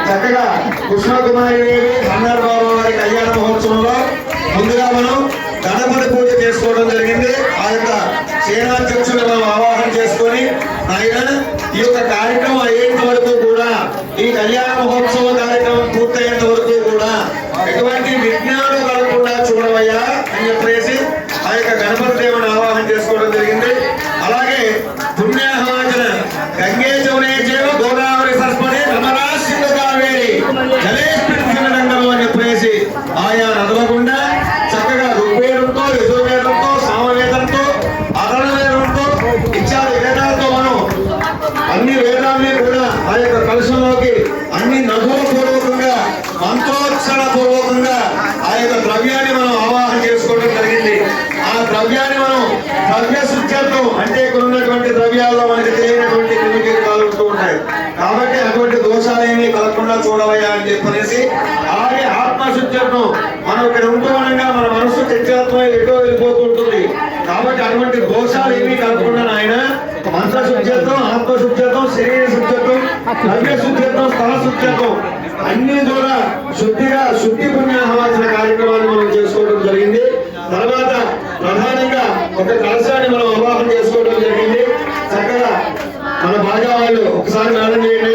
చక్కగా కృష్ణకుమారి హన్నారు బాబు వారి కళ్యాణ మహోత్సవంలో ముందుగా మనం గణపతి పూజ చేసుకోవడం జరిగింది. ఆ యొక్క సేనాధ్యక్షులు మనం ఆవాహన చేసుకొని ఆయన ఈ యొక్క కార్యక్రమం అయ్యేంత వరకు కూడా, ఈ కళ్యాణ మహోత్సవ కార్యక్రమం పూర్తయ్యేంత వరకు కూడా ఎటువంటి విఘ్నాలు కలగకుండా చూడవయ్యా అని చెప్పేసి ఆ యొక్క గణపతి దేవుని ఆవాహన చేసుకోవడం జరిగింది. అలాగే పుణ్యాహవాచన గంగే చౌనే చేవ గోదావరి సరస్వతి నమరాశివ కావేరి జలేష్ఠంగం అని చెప్పేసి ఆయా నదుల గుండా చక్కగా ఋగ్వేదంతో, యజుర్వేదంతో, సామవేదంతో, అధర్వ వేదంతో ఇత్యాది వేదాలతో మనం అన్ని వేదాన్ని కూడా ఆ యొక్క కలశంలోకి అన్ని నదుల పూర్వకంగా మంత్రోచ్చరణ పూర్వకంగా ఆ యొక్క ద్రవ్యాన్ని మనం ఆవాహన చేసుకోవడం జరిగింది. ఆ ద్రవ్యాన్ని మనం ద్రవ్య శుద్ధ్యత్వం అంటే ఇక్కడ ఉన్నటువంటి ద్రవ్యాల్లో మనకి తెలియనటువంటి క్రిమికీటకాలు ఉంటూ ఉంటాయి. కాబట్టి అటువంటి దోషాలేమీ కలగకుండా చూడవయ్యా అని చెప్పనేసి అలాగే ఆత్మశుద్ధ్యత్వం మనం ఇక్కడ ఉంటూ ఉండగా మన మనస్సు చర్చాత్మం ఎటో వెళ్ళిపోతూ ఉంటుంది. కాబట్టి అటువంటి దోషాలు ఏమీ కలగకుండా ఆయన మంత్రశుద్ధ్యత్వం, ఆత్మశుద్ధ్యత్వం, శరీర శుద్ధ్యత్వం, ద్రవ్య శుద్ధ్యత్వం, స్థల శుద్ధ్యత్వం అన్ని కూడా శుద్ధిగా శుద్ధి పుణ్యాహవాచన కార్యక్రమాన్ని మనం చేసుకోవడం జరిగింది. తర్వాత ప్రధానంగా ఒక కలశాన్ని మనం ఆవాహన చేసుకోవడం జరిగింది. చక్కగా మన బాగా వాళ్ళు ఒకసారి మేడం చేయండి.